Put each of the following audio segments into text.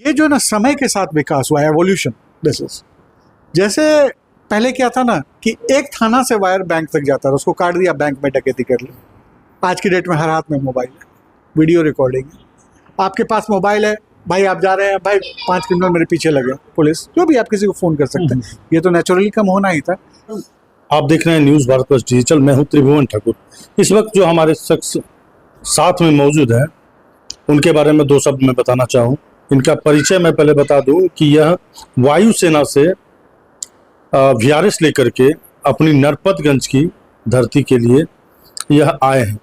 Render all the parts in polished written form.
ये जो ना समय के साथ विकास हुआ, एवोल्यूशन दिस इज। जैसे पहले क्या था ना कि एक थाना से वायर बैंक तक जाता था, उसको काट दिया, बैंक में डकैती कर ली। आज की डेट में हर हाथ में मोबाइल है, वीडियो रिकॉर्डिंग है। आपके पास मोबाइल है, भाई आप जा रहे हैं, भाई 5 क्रिमिनल मेरे पीछे लगे, पुलिस, जो भी, आप किसी को फ़ोन कर सकते हैं। ये तो नेचुरली कम होना ही था। आप देख रहे हैं न्यूज़ भारत प्लस डिजिटल। मैं हूं त्रिभुवन ठाकुर। इस वक्त जो हमारे शख्स साथ में मौजूद है उनके बारे में दो शब्द मैं बताना चाहूँ। इनका परिचय मैं पहले बता दूं कि यह वायुसेना से वीआरएस लेकर के अपनी नरपतगंज की धरती के लिए यह आए हैं।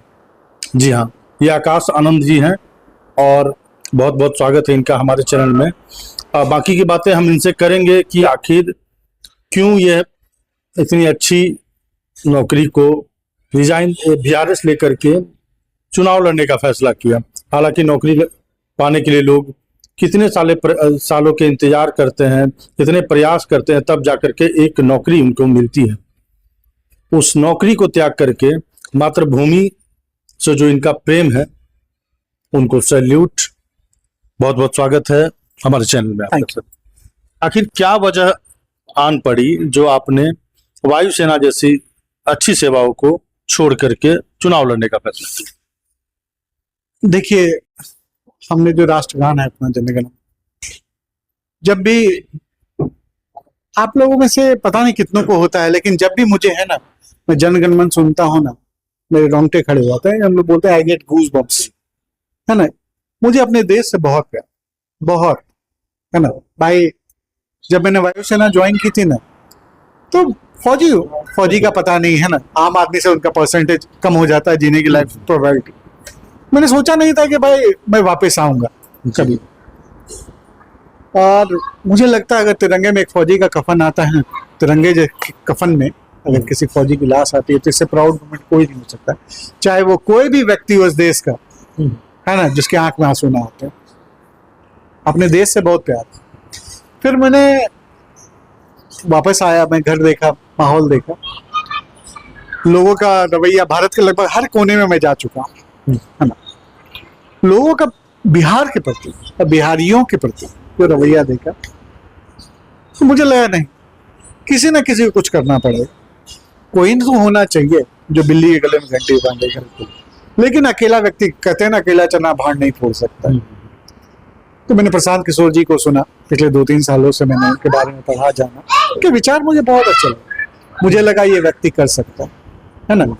जी हाँ, ये आकाश आनंद जी हैं और बहुत बहुत स्वागत है इनका हमारे चैनल में। बाकी की बातें हम इनसे करेंगे कि आखिर क्यों यह इतनी अच्छी नौकरी को रिजाइन वीआरएस लेकर के चुनाव लड़ने का फैसला किया। हालांकि नौकरी पाने के लिए लोग कितने सालों के इंतजार करते हैं, कितने प्रयास करते हैं, तब जाकर के एक नौकरी उनको मिलती है। उस नौकरी को त्याग करके मातृभूमि से जो इनका प्रेम है, उनको सैल्यूट। बहुत बहुत स्वागत है हमारे चैनल में आपका। आखिर क्या वजह आन पड़ी जो आपने वायुसेना जैसी अच्छी सेवाओं को छोड़ करके चुनाव लड़ने का फैसला किया? देखिए, हमने जो राष्ट्रगान है अपना जनगण, जब भी आप लोगों में से पता नहीं कितनों को होता है, लेकिन जब भी मुझे है ना, मैं जनगण मन सुनता हूँ ना, मेरे रोंगटे खड़े हो जाते हैं। हम लोग बोलते हैं आई गेट गूज बम्प्स, है ना। मुझे अपने देश से बहुत प्यार, बहुत, है ना भाई। जब मैंने वायुसेना ज्वाइन की थी ना, तो फौजी का पता नहीं, है ना, आम आदमी से उनका परसेंटेज कम हो जाता है जीने की लाइफ प्रोबेबिलिटी। मैंने सोचा नहीं था कि भाई मैं वापस आऊंगा कभी। और मुझे लगता है अगर तिरंगे में एक फौजी का कफन आता है, तिरंगे के कफन में अगर किसी फौजी की लाश आती है, तो इससे प्राउड मोमेंट कोई नहीं हो सकता, चाहे वो कोई भी व्यक्ति हो इस देश का, है ना, जिसके आंख में आंसू ना आते। अपने देश से बहुत प्यार। फिर मैंने वापस आया, मैं घर देखा, माहौल देखा, लोगों का रवैया, भारत के लगभग हर कोने में मैं जा चुका हूँ, है ना। लोगों का बिहार के प्रति और बिहारियों के प्रति जो रवैया देखा, तो मुझे लगा नहीं, किसी ना किसी को कुछ करना पड़ेगा। कोई तो होना चाहिए जो बिल्ली के गले में घंटी बांधेगा, लेकिन अकेला व्यक्ति, कहते हैं ना, अकेला चना भाड़ नहीं फोड़ सकता। तो मैंने प्रशांत किशोर जी को सुना, पिछले 2-3 सालों से मैंने उनके बारे में पढ़ा, जाना, उनके विचार मुझे बहुत अच्छे लगे। मुझे लगा ये व्यक्ति कर सकता है ना,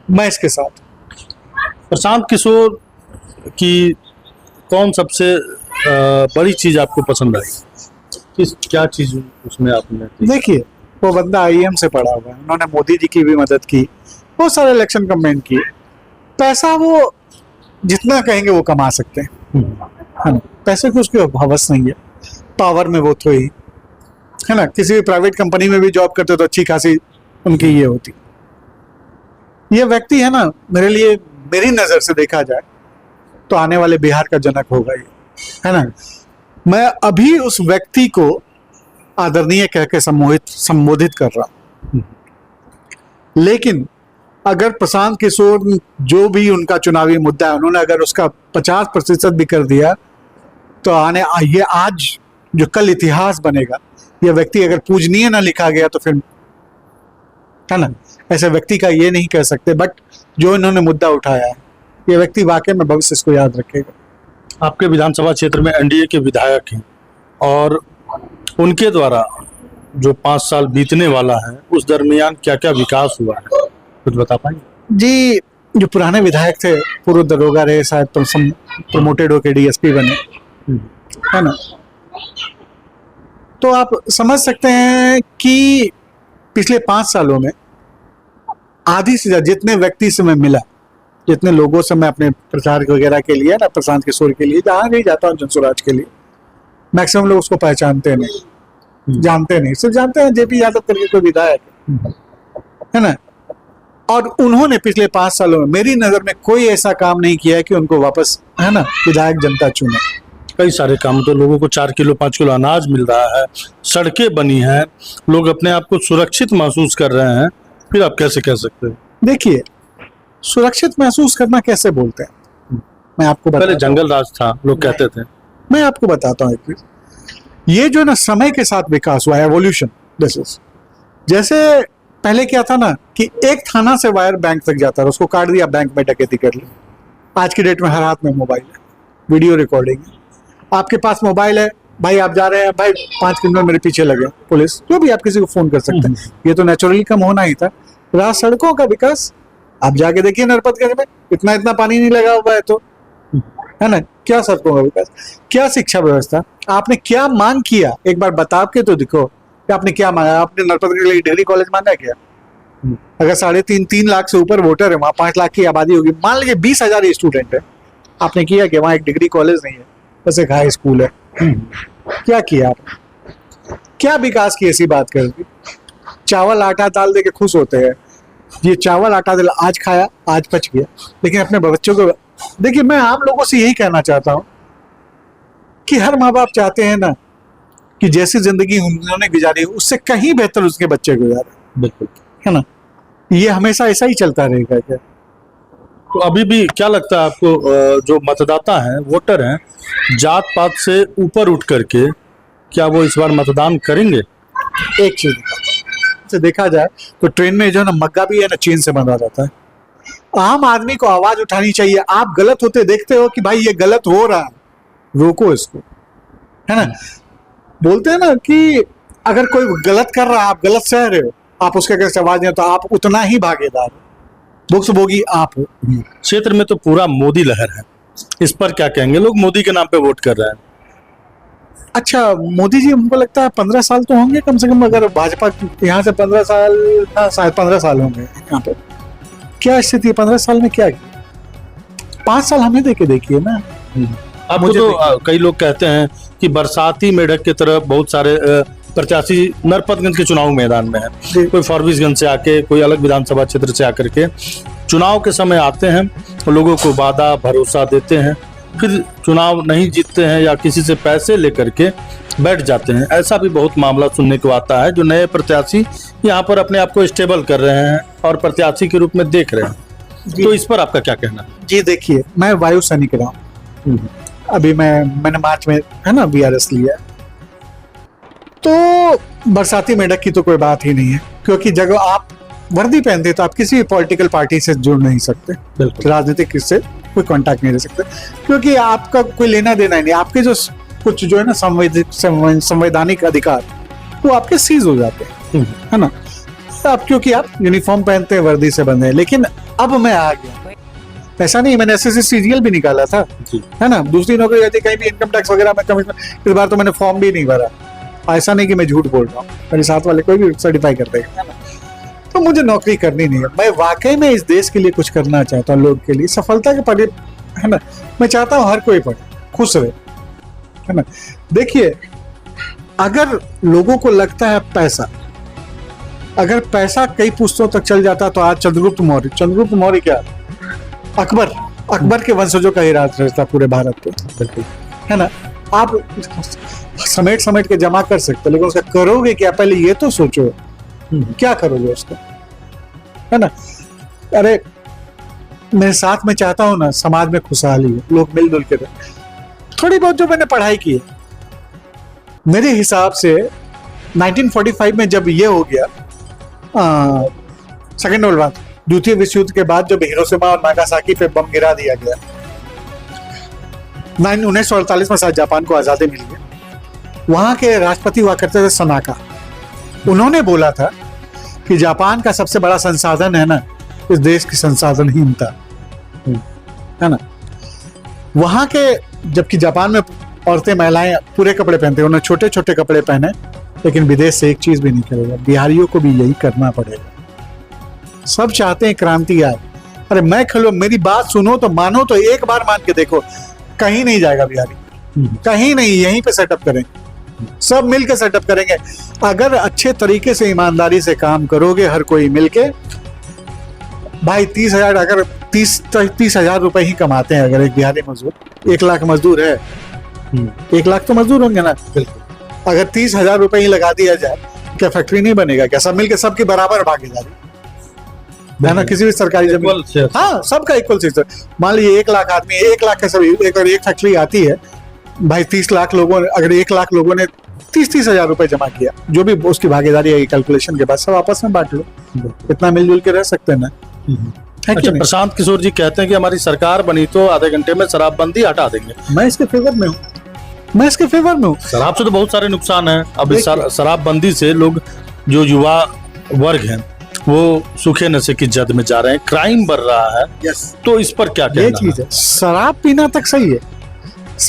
मैं इसके साथ। प्रशांत किशोर की कौन सबसे बड़ी चीज आपको पसंद आई? क्या चीज उसमें आपने? देखिए, वो बंदा आईएम से पढ़ा हुआ है, उन्होंने मोदी जी की भी मदद की, बहुत सारे इलेक्शन कैंपेन किए। पैसा वो जितना कहेंगे वो कमा सकते हैं, है ना। पैसे की उसकी हवस नहीं है, पावर में वो तो ही, है ना। किसी भी प्राइवेट कंपनी में भी जॉब करते तो अच्छी खासी उनकी ये होती। ये व्यक्ति है ना, मेरे लिए, मेरी नजर से देखा जाए तो आने वाले बिहार का जनक होगा ये, है ना। मैं अभी उस व्यक्ति को आदरणीय कह के संबोधित कर रहा हूं, लेकिन अगर प्रशांत किशोर, जो भी उनका चुनावी मुद्दा है, उन्होंने अगर उसका 50% भी कर दिया, तो ये आज जो कल इतिहास बनेगा, यह व्यक्ति अगर पूजनीय ना लिखा गया तो फिर, है ना, ऐसे व्यक्ति का ये नहीं कह सकते। बट जो इन्होंने मुद्दा उठाया है, ये व्यक्ति वाकई में भविष्य इसको याद रखेगा। आपके विधानसभा क्षेत्र में एनडीए के विधायक हैं और उनके द्वारा जो 5 साल बीतने वाला है, उस दरमियान क्या क्या विकास हुआ है, कुछ बता पाएंगे? जी, जो पुराने विधायक थे, पूर्व दरोगा रहे, शायद प्रमोटेड होकर डीएसपी बने, है ना। तो आप समझ सकते हैं कि पिछले 5 सालों में आधी से ज्यादा जितने व्यक्ति से मैं मिला, जितने लोगों से मैं अपने प्रचार वगैरह के लिए ना, प्रशांत किशोर के लिए जहाँ नहीं जाता हूँ, जनसुराज के लिए, मैक्सिमम लोग उसको पहचानते नहीं, जानते नहीं, सिर्फ जानते हैं जेपी यादव करके कोई विधायक है ना। और उन्होंने पिछले 5 सालों में मेरी नजर में कोई ऐसा काम नहीं किया है कि उनको वापस, है ना, विधायक जनता चुने। कई सारे काम, तो लोगों को 4 किलो 5 किलो अनाज मिल रहा है, सड़कें बनी हैं, लोग अपने आप को सुरक्षित महसूस कर रहे हैं, फिर आप कैसे कह सकते हैं? देखिए, सुरक्षित महसूस करना कैसे बोलते हैं, मैं आपको पहले जंगल राज था, लोग कहते थे, मैं आपको बताता हूँ एक चीज, ये जो ना समय के साथ विकास हुआ है, एवोल्यूशन दिस इज। जैसे पहले क्या था ना कि एक थाना से वायर बैंक तक जाता था, उसको काट दिया, बैंक में डकैती कर ली। आज की डेट में हर हाथ में मोबाइल है, वीडियो रिकॉर्डिंग है, आपके पास मोबाइल है, भाई आप जा रहे हैं, भाई 5 क्रिमिनल मेरे पीछे लगे, पुलिस, जो भी, आप किसी को फोन कर सकते हैं। ये तो नेचुरली कम होना ही था। रहा सड़कों का विकास, आप जाके देखिए नरपतगंज में इतना पानी नहीं लगा हुआ है, तो है ना, क्या सड़कों का विकास, क्या शिक्षा व्यवस्था, आपने क्या मांग किया, एक बार बता के तो दिखो कि आपने क्या मांगा। आपने नरपतगंज के लिए डिग्री कॉलेज मांगा क्या? अगर 3.5 लाख से ऊपर वोटर है, वहाँ 5 लाख की आबादी होगी, मान लीजिए 20,000 स्टूडेंट है, आपने किया कि वहाँ एक डिग्री कॉलेज नहीं है, बस एक हाई स्कूल है? क्या किया आपने? क्या विकास की ऐसी बात कर दी? चावल आटा दाल दे के खुश होते हैं, ये चावल आटा दाल आज खाया, आज पच गया, लेकिन अपने बच्चों को देखिए। मैं आप लोगों से यही कहना चाहता हूं कि हर माँ बाप चाहते हैं ना कि जैसी जिंदगी उन्होंने गुजारी उससे कहीं बेहतर उसके बच्चे गुजारे, बिल्कुल, है ना। ये हमेशा ऐसा ही चलता रहेगा क्या? तो अभी भी क्या लगता है आपको, जो मतदाता हैं, वोटर हैं, जात पात से ऊपर उठ करके क्या वो इस बार मतदान करेंगे? एक चीज से देखा जाए तो ट्रेन में जो ना मग्गा भी है ना, चीन से बना रहता है। आम आदमी को आवाज उठानी चाहिए। आप गलत होते देखते हो कि भाई ये गलत हो रहा है, रोको इसको, है ना। बोलते हैं ना कि अगर कोई गलत कर रहा है, आप गलत सह रहे हो, आप उसके अगर आवाज नहीं, तो आप उतना ही भागीदार हो, भुक्तभोगी आप हो। क्षेत्र में तो पूरा मोदी लहर है, इस पर क्या कहेंगे? लोग मोदी के नाम पे वोट कर रहे हैं। अच्छा, मोदी जी हमको लगता है 15 साल तो होंगे कम से कम, अगर भाजपा यहाँ से 15 साल, हाँ शायद 15 साल होंगे यहाँ पे। क्या स्थिति है 15 साल में? क्या 5 साल हमें देके देखिए ना। अब तो कई लोग कहते हैं कि बरसाती मेढक की तरह बहुत सारे प्रत्याशी नरपतगंज के चुनाव मैदान में है। कोई फॉरबिसगंज से आके, कोई अलग विधानसभा क्षेत्र से आकर के चुनाव के समय आते हैं, लोगों को वादा भरोसा देते हैं, फिर चुनाव नहीं जीतते हैं या किसी से पैसे लेकर के बैठ जाते हैं। ऐसा भी बहुत मामला सुनने को आता है। जो नए प्रत्याशी यहाँ पर अपने आप को स्टेबल कर रहे हैं और प्रत्याशी के रूप में देख रहे हैं, तो इस पर आपका क्या कहना है? जी देखिए, मैं वायु सैनिक रहा हूँ, अभी मैंने मार्च में है ना VRS लिया, तो बरसाती मेढक की तो कोई बात ही नहीं है, क्योंकि जब आप वर्दी पहनते तो आप किसी भी पॉलिटिकल पार्टी से जुड़ नहीं सकते, राजनीतिक से कोई कांटेक्ट नहीं रह सकते, क्योंकि आपका कोई लेना देना ही नहीं। आपके जो कुछ जो है ना संवैधानिक अधिकार, वो आपके सीज हो जाते हैं, है ना। अब क्योंकि आप यूनिफॉर्म पहनते हैं, वर्दी से बंधे हैं। लेकिन अब मैं आ गया, ऐसा नहीं, मैंने SSC सीरियल भी निकाला था, है ना। दूसरी नौकरी रहती, कहीं भी इनकम टैक्स वगैरह में कमिश्नर, इस बार तो मैंने फॉर्म भी नहीं भरा। ऐसा नहीं कि मैं झूठ बोल रहा हूँ, मेरे साथ वाले कोई भी सर्टिफाई कर देगा, है ना। तो मुझे नौकरी करनी नहीं है, मैं वाकई में इस देश के लिए कुछ करना चाहता हूँ, लोग के लिए सफलता के पढ़े, है ना। मैं चाहता हूँ हर कोई पढ़े, खुश रहे, है ना। देखिए, अगर लोगों को लगता है पैसा, अगर पैसा कई पुश्तों तक चल जाता, तो आज चंद्रगुप्त मौर्य क्या, अकबर के वंशजों का ही राज रहता पूरे भारत पे, है ना। आप समेट के जमा कर सकते, लेकिन उसका करोगे क्या, पहले ये तो सोचो, क्या करोगे उसका, है ना। अरे मैं साथ में चाहता हूं ना, समाज में खुशहाली हो, लोग मिलजुल के रहे। थोड़ी बहुत जो मैंने पढ़ाई की है, मेरे हिसाब से 1945 में जब ये हो गया, सेकेंड वर्ल्ड वॉर, द्वितीय विश्व युद्ध के बाद जब हिरोशिमा और नागासाकी पे बम गिरा दिया गया, 1948 में शायद जापान को आजादी मिल गई, वहां के राष्ट्रपति हुआ करते थे सनाका। उन्होंने बोला था कि जापान का सबसे बड़ा संसाधन है ना, इस देश की संसाधनहीनता, है ना। वहां के, जबकि जापान में औरतें महिलाएं पूरे कपड़े पहनते हैं, उन्होंने छोटे छोटे कपड़े पहने, लेकिन विदेश से एक चीज भी नहीं करेगा, बिहारियों को भी यही करना पड़ेगा। सब चाहते हैं क्रांति आए। अरे मैं खलो, मेरी बात सुनो तो मानो, तो एक बार मान के देखो, कहीं नहीं जाएगा बिहारी, कहीं नहीं, यहीं पे सेटअप करेंगे, सब मिलकर सेटअप करेंगे। अगर अच्छे तरीके से ईमानदारी से काम करोगे, हर कोई मिलके, भाई 30,000, अगर 30,000 रुपए ही कमाते हैं अगर एक बिहारी मजदूर, 1 लाख मजदूर है, 1 लाख तो मजदूर होंगे ना, बिल्कुल। अगर 30,000 रुपए ही लगा दिया जाए, क्या फैक्ट्री नहीं बनेगा क्या? सब मिलकर, सबकी बराबर भागीदारी, है ना। किसी भी सरकारी जमीन, हाँ, सबका इक्वल सिस्टम। मान लीजिए 1 लाख आदमी, 1 लाख के सभी, एक फैक्ट्री आती है, भाई 30 लाख लोगों ने, अगर 1 लाख लोगों ने 30-30 हजार रुपए जमा किया, जो भी उसकी भागीदारी है कैलकुलेशन के बाद सब आपस में बांट लो, इतना मिलजुल के रह सकते हैं ना, है कि अच्छा, नहीं? प्रशांत किशोर जी कहते हैं कि हमारी सरकार बनी तो आधे घंटे में शराबबंदी हटा देंगे। मैं इसके फेवर में हूँ, मैं इसके फेवर में हूँ। शराब से तो बहुत सारे नुकसान हैं। अब इस देखिए। शराबबंदी से लोग, जो युवा वर्ग हैं, वो सूखे नशे की जद में जा रहे हैं, क्राइम बढ़ रहा है। तो इस पर क्या ये कहना चीज है, शराब पीना तक सही है।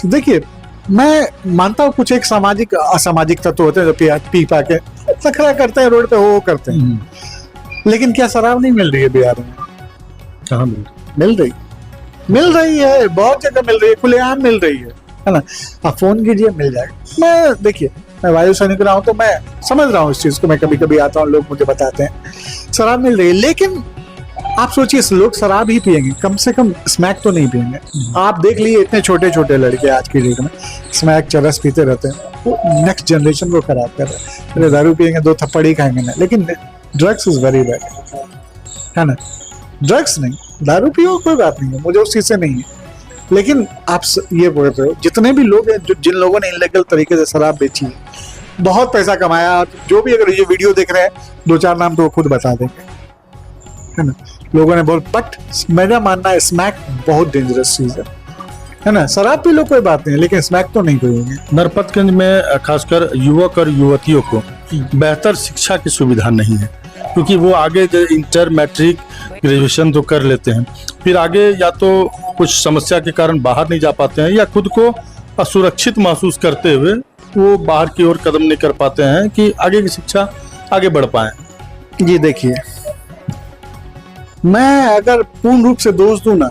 देखिए, मैं मानता हूँ कुछ एक सामाजिक असामाजिक तत्व होते हैं जो पी पा के नखरा करते हैं, रोड पे हो करते हैं, लेकिन क्या शराब नहीं मिल रही है बिहार में? कहाँ मिल रही है, बहुत जगह मिल रही है, खुलेआम मिल रही है ना? आप फोन कीजिए, मिल जाएगा। मैं देखिए, मैं वायु सैनिक रहा हूँ तो मैं समझ रहा हूँ इस चीज को। मैं कभी कभी आता हूँ, लोग मुझे बताते हैं शराब मिल रही है, लेकिन आप सोचिए लोग शराब ही पियेंगे, कम से कम स्मैक तो नहीं पियेंगे। आप देख लीजिए, इतने छोटे छोटे लड़के आज की डेट में स्मैक चरस पीते रहते हैं, वो नेक्स्ट जनरेशन को खराब कर रहे हैं। अरे दारू पियेंगे 2 थप्पड़ ही खाएंगे ना, लेकिन ड्रग्स इज वेरी बैड, है ना? ड्रग्स नहीं, दारू पियो कोई बात नहीं है, मुझे उस चीज से नहीं है, लेकिन आप ये बोल रहे हो जितने भी लोग हैं, जो जिन लोगों ने इनलीगल तरीके से शराब बेची है, बहुत पैसा कमाया, जो भी अगर ये वीडियो देख रहे हैं 2-4 नाम तो वो खुद बता देंगे, है ना? लोगों ने बोल, बट मेरा मानना है स्मैक बहुत डेंजरस चीज है ना? शराब पी लो कोई बात नहीं, लेकिन स्मैक तो नहीं पिएंगे। नरपतगंज में खासकर युवक और युवतियों को बेहतर शिक्षा की सुविधा नहीं है, क्योंकि वो आगे जो इंटर, मैट्रिक, ग्रेजुएशन तो कर लेते हैं, फिर आगे या तो कुछ समस्या के कारण बाहर नहीं जा पाते हैं, या खुद को असुरक्षित महसूस करते हुए वो बाहर की ओर कदम नहीं कर पाते हैं कि आगे की शिक्षा आगे बढ़ पाए। जी देखिए, मैं अगर पूर्ण रूप से दोष दूं ना,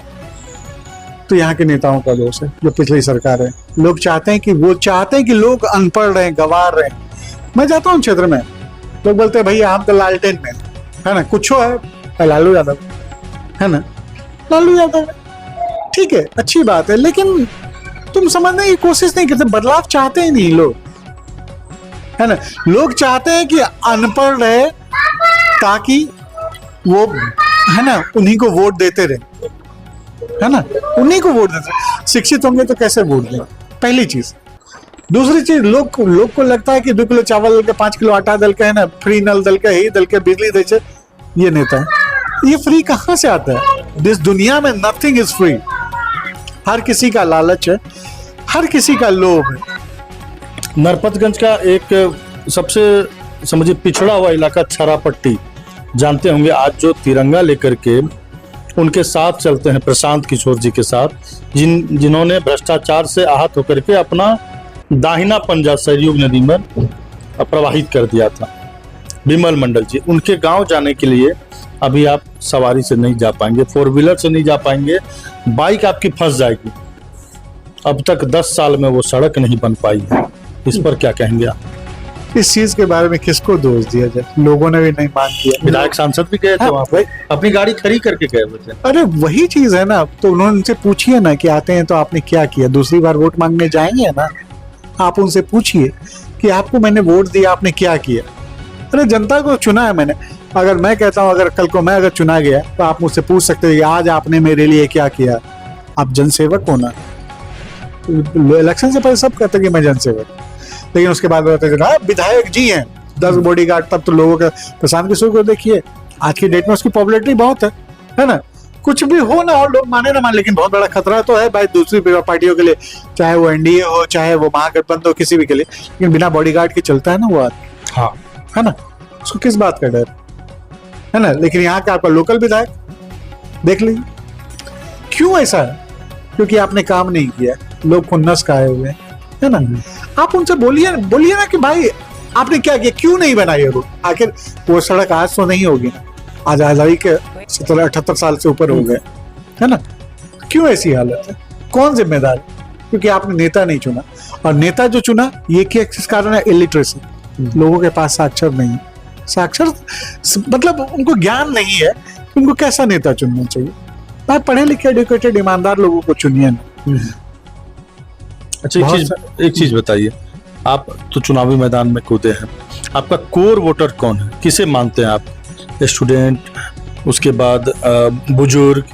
तो यहाँ के नेताओं का दोष है, जो पिछली सरकार है। लोग चाहते हैं कि लोग अनपढ़ रहे, गंवार रहे। मैं जाता हूँ क्षेत्र में, लोग बोलते हैं भैया हम तो लालटेन में, है ना? कुछ है लालू यादव, है ना? लालू यादव, ठीक है, अच्छी बात है, लेकिन तुम समझने की कोशिश नहीं करते। बदलाव चाहते ही नहीं लोग, है ना? लोग चाहते हैं कि अनपढ़ रहे, ताकि वो, है ना, उन्हीं को वोट देते रहे, है ना? उन्हीं को वोट देते रहे। शिक्षित होंगे तो कैसे वोट दें? पहली चीज। दूसरी चीज, लोग को लगता है कि 2 किलो चावल दल के 5 किलो आटा दल के, है ना, फ्री नल दल के, ही दल के, बिजली दे छे, ये नेता है। ये फ्री कहाँ से आता है? इस दुनिया में नथिंग इज फ्री। हर किसी का लालच है, हर किसी का लोभ है। नरपतगंज का एक सबसे समझिए पिछड़ा हुआ इलाका छरापट्टी, जानते होंगे। आज जो तिरंगा लेकर के उनके साथ चलते हैं, प्रशांत किशोर जी के साथ, जिन्होंने भ्रष्टाचार से आहत होकर के अपना दाहिना पंजा सरयूग नदी में प्रवाहित कर दिया था, विमल मंडल जी, उनके गांव जाने के लिए अभी आप सवारी से नहीं जा पाएंगे, 4 व्हीलर से नहीं जा पाएंगे, बाइक आपकी फंस जाएगी। अब तक 10 साल में वो सड़क नहीं बन पाई है। इस पर क्या कहेंगे आप? इस चीज के बारे में किसको दोष दिया जाए? लोगों ने भी नहीं मान किया। विधायक सांसद भी गए थे वहां पर, अपनी गाड़ी खड़ी करके गए हुए थे। अरे वही चीज है ना, तो उन्होंने उनसे पूछिए ना कि आते हैं तो आपने क्या किया। दूसरी बार वोट मांगने जाएंगे ना, आप उनसे पूछिए कि आपको मैंने वोट दिया, आपने क्या किया। अरे जनता को चुना है मैंने। अगर मैं कहता हूँ, अगर कल को मैं अगर चुना गया, तो आप मुझसे पूछ सकते हैं आज आपने मेरे लिए क्या किया। आप जनसेवक होना। इलेक्शन से पहले सब कहते हैं कि मैं जनसेवक, लेकिन उसके बाद बताते हैं विधायक जी हैं, 10 बॉडीगार्ड। तब तो लोगों का, प्रशांत किशोर को देखिए, आज की डेट में उसकी पॉपुलैरिटी बहुत है ना? कुछ भी हो ना हो, लोग माने ना माने, लेकिन बहुत बड़ा खतरा तो है भाई दूसरी पार्टियों के लिए, चाहे वो एनडीए हो, चाहे वो महागठबंधन हो, किसी भी के लिए। लेकिन बिना बॉडीगार्ड के चलता है ना वो आदमी, हाँ, है ना? उसको किस बात का डर, है ना? लेकिन यहाँ का आपका लोकल विधायक देख लीजिए, क्यों ऐसा है? क्योंकि आपने काम नहीं किया, लोग खुन्नस खाए हुए, है ना? आप उनसे बोलिए ना कि भाई आपने क्या किया, क्यों नहीं बनाई रोड? आखिर वो सड़क आज तो नहीं होगी ना, आज आजादी के 70-78 साल से ऊपर हो गए, है ना? क्यों ऐसी हालत है? कौन जिम्मेदार? क्योंकि आपने नेता नहीं चुना, और नेता जो चुना, ये किस कारण है? इलिटरेसी। लोगों के पास साक्षर नहीं है, साक्षर मतलब उनको ज्ञान नहीं है, उनको कैसा नेता चुनना चाहिए। आप पढ़े लिखे, एडुकेटेड, ईमानदार लोगों को चुनिए ना। अच्छा, एक चीज बताइए, आप तो चुनावी मैदान में कूदे हैं, आपका कोर वोटर कौन है? किसे मानते हैं आप? स्टूडेंट, उसके बाद बुजुर्ग,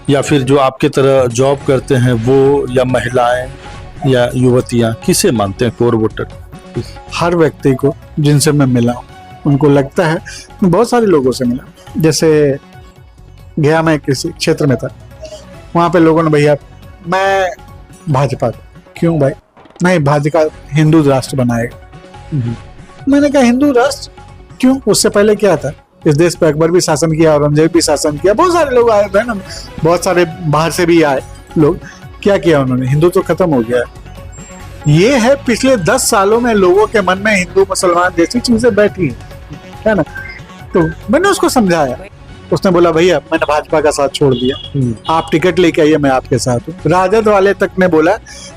या फिर जो आपके तरह जॉब करते हैं वो, या महिलाएं, या युवतियां किसे मानते हैं कोर वोटर? हर व्यक्ति को जिनसे मैं मिला हूं, उनको लगता है, मैं बहुत सारे लोगों से मिला, जैसे गया मैं किसी क्षेत्र में था, वहाँ पे लोगों ने, भैया मैं भाजपा का, क्यों भाई? नहीं, भाजपा हिंदू राष्ट्र बनाएगा। मैंने कहा हिंदू राष्ट्र क्यों? उससे पहले क्या था इस देश पे? अकबर भी शासन किया, औरंगजेब भी शासन किया, बहुत सारे लोग आए थे ना, बहुत सारे बाहर से भी आए लोग। क्या किया उन्होंने? हिंदू तो खत्म हो गया है। ये है पिछले 10 सालों में लोगों के मन में हिंदू मुसलमान जैसी चीजें बैठी है ना। तो मैंने उसको समझाया, उसने बोला भैया मैंने भाजपा का साथ छोड़ दिया, आप टिकट लेके आइए, मैं आपके साथ हूँ। राजद वाले तक ने बोला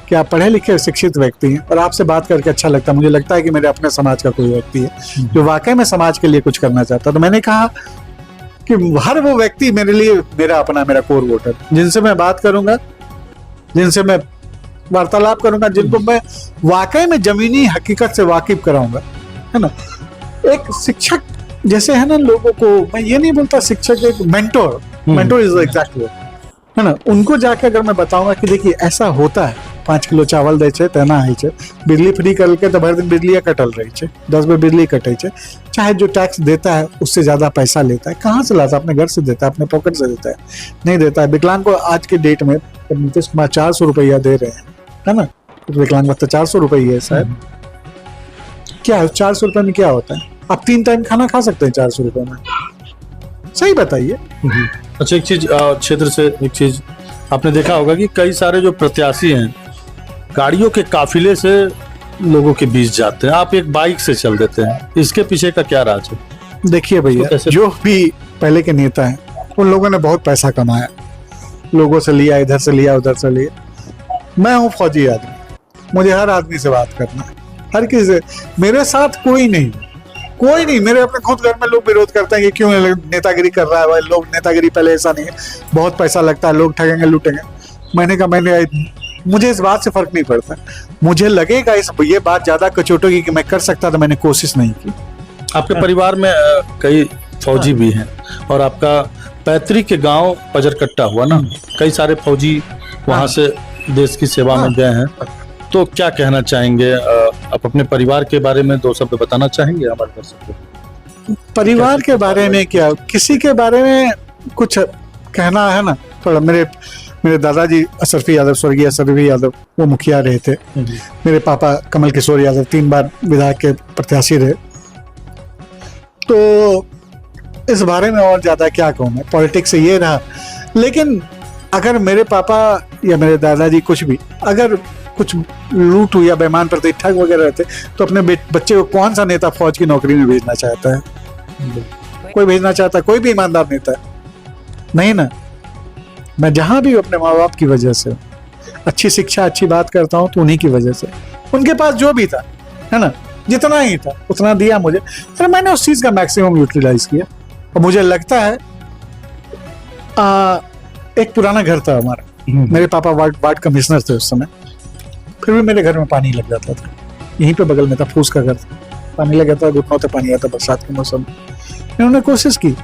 कि आप पढ़े लिखे शिक्षित व्यक्ति हैं और आपसे बात करके अच्छा लगता है, मुझे लगता है कि मेरे अपने समाज का कोई व्यक्ति है जो वाकई में समाज के लिए कुछ करना चाहता है। तो मैंने कहा कि हर वो व्यक्ति मेरे लिए मेरा अपना, मेरा कोर वोटर, जिनसे मैं बात करूंगा, जिनसे मैं वार्तालाप करूंगा, जिनको मैं वाकई में जमीनी हकीकत से वाकिफ कराऊंगा, है ना। एक शिक्षक जैसे है ना, लोगों को मैं ये नहीं बोलता शिक्षक, एक mentor, mentor is exact word, है ना। उनको जाके अगर मैं बताऊंगा कि देखिए ऐसा होता है, 5 किलो चावल दे छे तेना है छे, बिजली फ्री करके तो भर दिन बिजली कटल रही है, 10 बार बिजली कटे छे, चाहे जो टैक्स देता है उससे ज्यादा पैसा लेता है। कहाँ से लाता है? अपने घर से देता है, अपने पॉकेट से देता है, नहीं देता है। विकलांग को आज के डेट में नीतीश कुमार 400 रुपया दे रहे हैं, है ना। विकलांग भत्ता 400 रुपये है शायद। क्या है 400 रुपये में क्या होता है? आप 3 टाइम खाना खा सकते हैं 400 रुपये में, सही बताइए। अच्छा, एक चीज क्षेत्र से एक चीज आपने देखा होगा कि कई सारे जो प्रत्याशी हैं गाड़ियों के काफिले से लोगों के बीच जाते हैं, आप एक बाइक से चल देते हैं, इसके पीछे का क्या राज है? देखिए भैया, जो भी पहले के नेता हैं उन लोगों ने बहुत पैसा कमाया, लोगों से लिया, इधर से लिया, उधर से लिया। मैं हूँ फौजी आदमी, मुझे हर आदमी से बात करना है, हर किसी से। मेरे साथ कोई नहीं, कोई नहीं। मेरे अपने खुद घर में लोग विरोध करते हैं कि क्यों नेतागिरी कर रहा है भाई, लोग नेतागिरी पहले ऐसा नहीं है, बहुत पैसा लगता है, लोग ठगेंगे लूटेंगे। मैंने कहा मुझे इस बात से फर्क नहीं पड़ता, मुझे लगेगा ये बात ज्यादा कचोटेगी कि मैं कर सकता था, मैंने कोशिश नहीं की। आपके परिवार में कई फौजी भी हैं और आपका पैतृक के गांव पजरकट्टा हुआ ना, कई सारे फौजी वहां से देश की सेवा में गए हैं, तो क्या कहना चाहेंगे? आप अपने परिवार के बारे में 2 शब्द बताना चाहेंगे हमारे दर्शक को? परिवार के बारे में क्या, किसी के बारे में कुछ कहना है ना, थोड़ा। मेरे दादाजी असरफी यादव, स्वर्गीय असरफी यादव, वो मुखिया रहे थे। मेरे पापा कमल किशोर यादव 3 बार विधायक के प्रत्याशी रहे। तो इस बारे में और ज्यादा क्या कहूँ मैं, पॉलिटिक्स से ये रहा। लेकिन अगर मेरे पापा या मेरे दादाजी कुछ भी, अगर कुछ लूट या बेईमान प्रति ठग वगैरह रहते, तो अपने बच्चे को कौन सा नेता फौज की नौकरी में भेजना चाहता है? कोई भेजना चाहता है? कोई भी ईमानदार नेता नहीं ना। मैं जहां भी अपने माँ बाप की वजह से अच्छी शिक्षा, अच्छी बात करता हूं तो उन्हीं की वजह से। उनके पास जो भी था, है ना, जितना ही था उतना दिया मुझे, और मैंने उस चीज का मैक्सिमम यूटिलाइज किया। और मुझे लगता है एक पुराना घर था हमारा, मेरे पापा वार्ड कमिश्नर थे उस समय, फिर भी मेरे घर में पानी लग जाता था। यहीं पे बगल में था, फूस का घर था, पानी लग जाता था, घुटनों तक पानी आता बरसात के मौसम में। इन्होंने कोशिश की,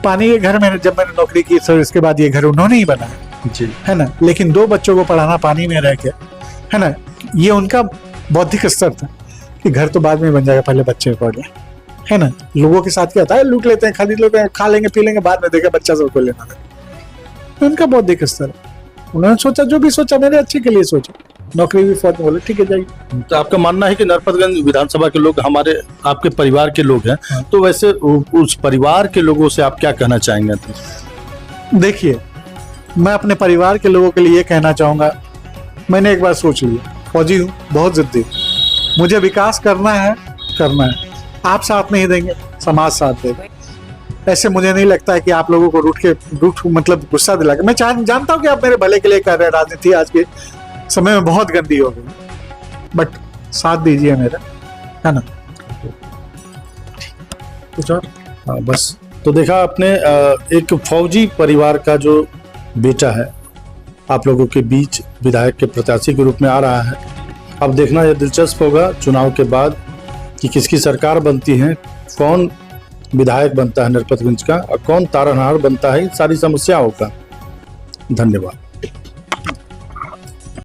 पानी के घर में जब मैंने नौकरी की तो इसके बाद ये घर उन्होंने ही बनाया जी, है ना। लेकिन 2 बच्चों को पढ़ाना पानी में रह के, है ना, ये उनका बौद्धिक स्तर था कि घर तो बाद में बन जाएगा, पहले बच्चे पढ़ लें, है ना। लोगों के साथ क्या होता है, लूट लेते हैं, खरीद लेते हैं, खा लेंगे, पी लेंगे, बाद में देखा बच्चा सबको लेना है। उनका बौद्धिक स्तर, उन्होंने सोचा, जो भी सोचा मेरे अच्छे के लिए सोचा, नौकरी भी फौज में, बोले ठीक है जाइए। तो आपका मानना है कि नरपतगंज विधानसभा के लोग हमारे आपके परिवार के लोग हैं, तो वैसे उस परिवार के लोगों से आप क्या कहना चाहेंगे? देखिए, मैं अपने परिवार के लोगों के लिए ये कहना चाहूंगा, मैंने एक बार सोच लिया, फौजी हूँ, बहुत जिद्दी, मुझे विकास करना है, करना है। आप साथ नहीं देंगे, समाज साथ देगा। ऐसे मुझे नहीं लगता है कि आप लोगों को रूठ मतलब गुस्सा दिला के, मैं जानता हूँ कि आप मेरे भले के लिए कर रहे हैं, राजनीति आज के समय में बहुत गंदी हो गई, बट साथ दीजिए मेरा, है ना। कुछ और? हाँ, बस। तो देखा आपने, एक फौजी परिवार का जो बेटा है आप लोगों के बीच विधायक के प्रत्याशी के रूप में आ रहा है। अब देखना यह दिलचस्प होगा चुनाव के बाद कि किसकी सरकार बनती है, कौन विधायक बनता है नरपतगंज का और कौन तारनहार बनता है इन सारी समस्याओं का। धन्यवाद।